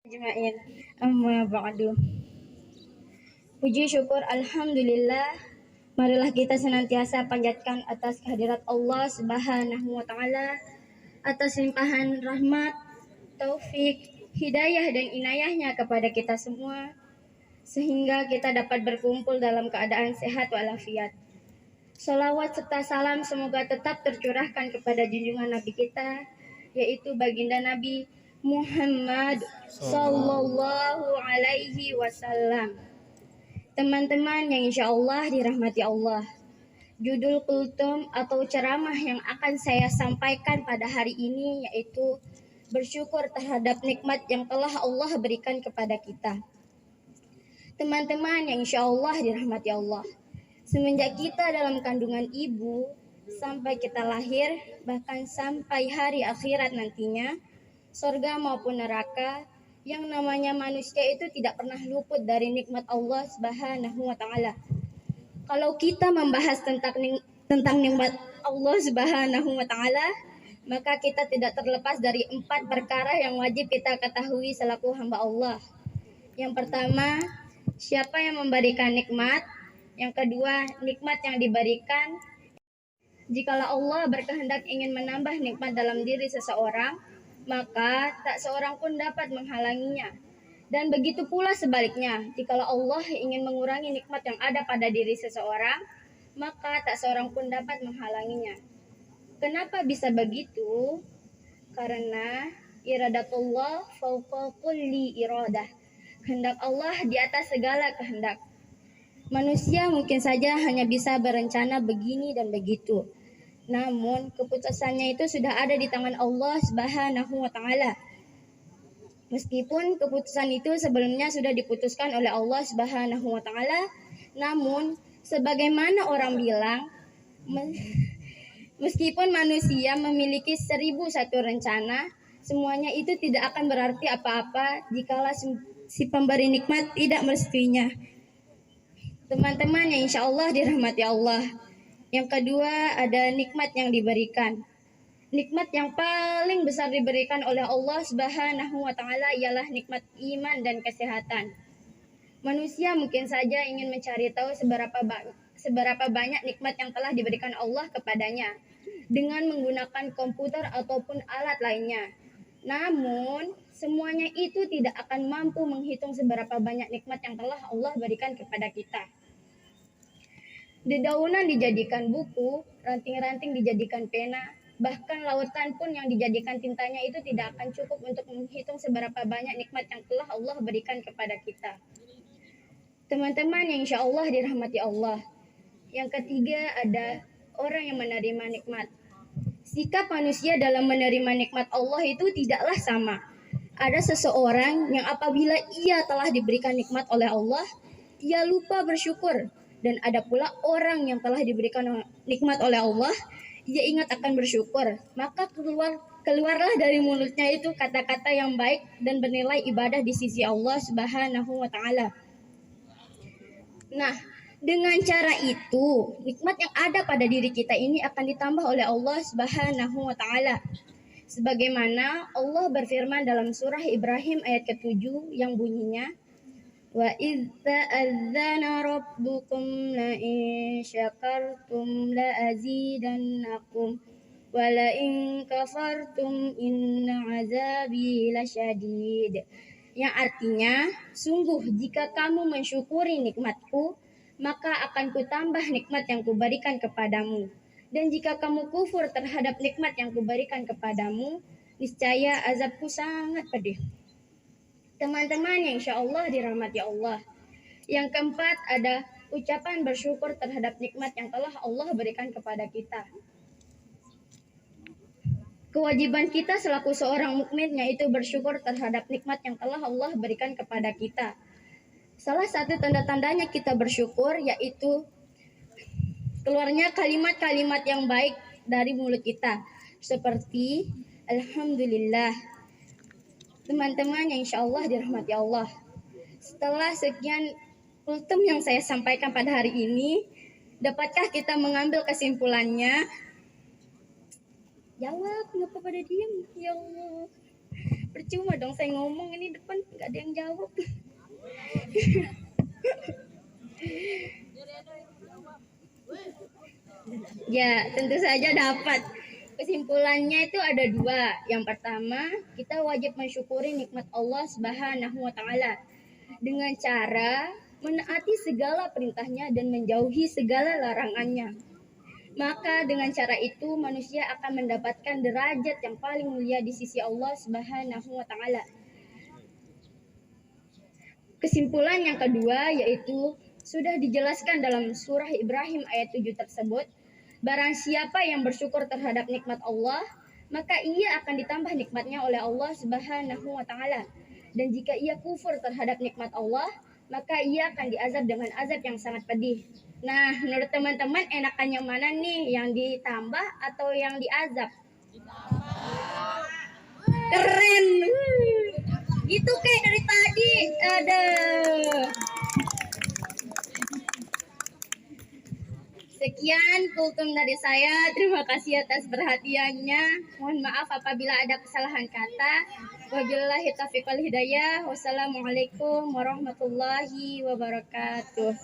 Ajma'in. Amma ba'du. Puji syukur alhamdulillah. Marilah kita senantiasa panjatkan atas kehadirat Allah Subhanahu wa taala, atas limpahan rahmat, taufik, hidayah dan inayahnya kepada kita semua, sehingga kita dapat berkumpul dalam keadaan sehat walafiat. Salawat serta salam semoga tetap tercurahkan kepada junjungan Nabi kita, yaitu baginda Nabi Muhammad Sallallahu Alaihi Wasallam. Teman-teman yang insya Allah dirahmati Allah, judul kultum atau ceramah yang akan saya sampaikan pada hari ini yaitu bersyukur terhadap nikmat yang telah Allah berikan kepada kita. Teman-teman yang insya Allah dirahmati Allah, semenjak kita dalam kandungan ibu sampai kita lahir, bahkan sampai hari akhirat nantinya, surga maupun neraka, yang namanya manusia itu tidak pernah luput dari nikmat Allah Subhanahu wa taala. Kalau kita membahas tentang nikmat Allah Subhanahu wa taala, maka kita tidak terlepas dari 4 perkara yang wajib kita ketahui selaku hamba Allah. Yang pertama, siapa yang memberikan nikmat? Yang kedua, nikmat yang diberikan. Jikalau Allah berkehendak ingin menambah nikmat dalam diri seseorang, maka tak seorang pun dapat menghalanginya. Dan begitu pula sebaliknya, jikalau Allah ingin mengurangi nikmat yang ada pada diri seseorang, maka tak seorang pun dapat menghalanginya. Kenapa bisa begitu? Karena iradatullah fauqa kulli iradah. Kehendak Allah di atas segala kehendak. Manusia mungkin saja hanya bisa berencana begini dan begitu. Namun keputusannya itu sudah ada di tangan Allah Subhanahu wa taala. Meskipun keputusan itu sebelumnya sudah diputuskan oleh Allah Subhanahu wa taala, namun sebagaimana orang bilang, meskipun manusia memiliki 1001 rencana, semuanya itu tidak akan berarti apa-apa jikalau si pemberi nikmat tidak merestuinya. Teman-teman yang insya Allah dirahmati Allah. Yang kedua ada nikmat yang diberikan. Nikmat yang paling besar diberikan oleh Allah Subhanahu wa taala ialah nikmat iman dan kesehatan. Manusia mungkin saja ingin mencari tahu seberapa banyak nikmat yang telah diberikan Allah kepadanya dengan menggunakan komputer ataupun alat lainnya. Namun, semuanya itu tidak akan mampu menghitung seberapa banyak nikmat yang telah Allah berikan kepada kita. Dedaunan dijadikan buku, ranting-ranting dijadikan pena, bahkan lautan pun yang dijadikan tintanya itu tidak akan cukup untuk menghitung seberapa banyak nikmat yang telah Allah berikan kepada kita. Teman-teman yang insya Allah dirahmati Allah. Yang ketiga ada orang yang menerima nikmat. Sikap manusia dalam menerima nikmat Allah itu tidaklah sama. Ada seseorang yang apabila ia telah diberikan nikmat oleh Allah, ia lupa bersyukur. Dan ada pula orang yang telah diberikan nikmat oleh Allah, ia ingat akan bersyukur. Maka keluarlah dari mulutnya itu kata-kata yang baik dan bernilai ibadah di sisi Allah Subhanahu wa taala. Nah, dengan cara itu, nikmat yang ada pada diri kita ini akan ditambah oleh Allah Subhanahu wa taala. Sebagaimana Allah berfirman dalam surah Ibrahim ayat ke-7 yang bunyinya, wa idz ta'adzana rabbukum la in syakartum la azidannakum wa la in kafartum inna azabi lasyadid. Yang artinya, sungguh jika kamu mensyukuri nikmatku, maka akan kutambah nikmat yang kuberikan kepadamu. Dan jika kamu kufur terhadap nikmat yang kuberikan kepadamu, niscaya azabku sangat pedih. Teman-teman yang insya Allah dirahmati Allah. Yang keempat ada ucapan bersyukur terhadap nikmat yang telah Allah berikan kepada kita. Kewajiban kita selaku seorang mukmin yaitu bersyukur terhadap nikmat yang telah Allah berikan kepada kita. Salah satu tanda-tandanya kita bersyukur yaitu keluarnya kalimat-kalimat yang baik dari mulut kita. Seperti Alhamdulillah. Teman-teman yang insya Allah dirahmati Allah. Setelah sekian kultum yang saya sampaikan pada hari ini, dapatkah kita mengambil kesimpulannya? Jawab, kenapa pada diam? Ya Allah. Percuma dong saya ngomong ini depan nggak ada yang jawab. Ya, tentu saja dapat. Kesimpulannya itu ada dua. Yang pertama, kita wajib mensyukuri nikmat Allah Subhanahu wa taala dengan cara menaati segala perintahnya dan menjauhi segala larangannya. Maka dengan cara itu manusia akan mendapatkan derajat yang paling mulia di sisi Allah Subhanahu wa taala. Kesimpulan yang kedua yaitu sudah dijelaskan dalam surah Ibrahim ayat 7 tersebut, barang siapa yang bersyukur terhadap nikmat Allah, maka ia akan ditambah nikmatnya oleh Allah Subhanahu wa taala. Dan jika ia kufur terhadap nikmat Allah, maka ia akan diazab dengan azab yang sangat pedih. Nah, menurut teman-teman enakan yang mana nih? Yang ditambah atau yang diazab? Keren. Gitu kayak dari tadi. Ada. Sekian kultum dari saya. Terima kasih atas perhatiannya. Mohon maaf apabila ada kesalahan kata. Wabillahi taufiq wal hidayah. Wassalamualaikum warahmatullahi wabarakatuh.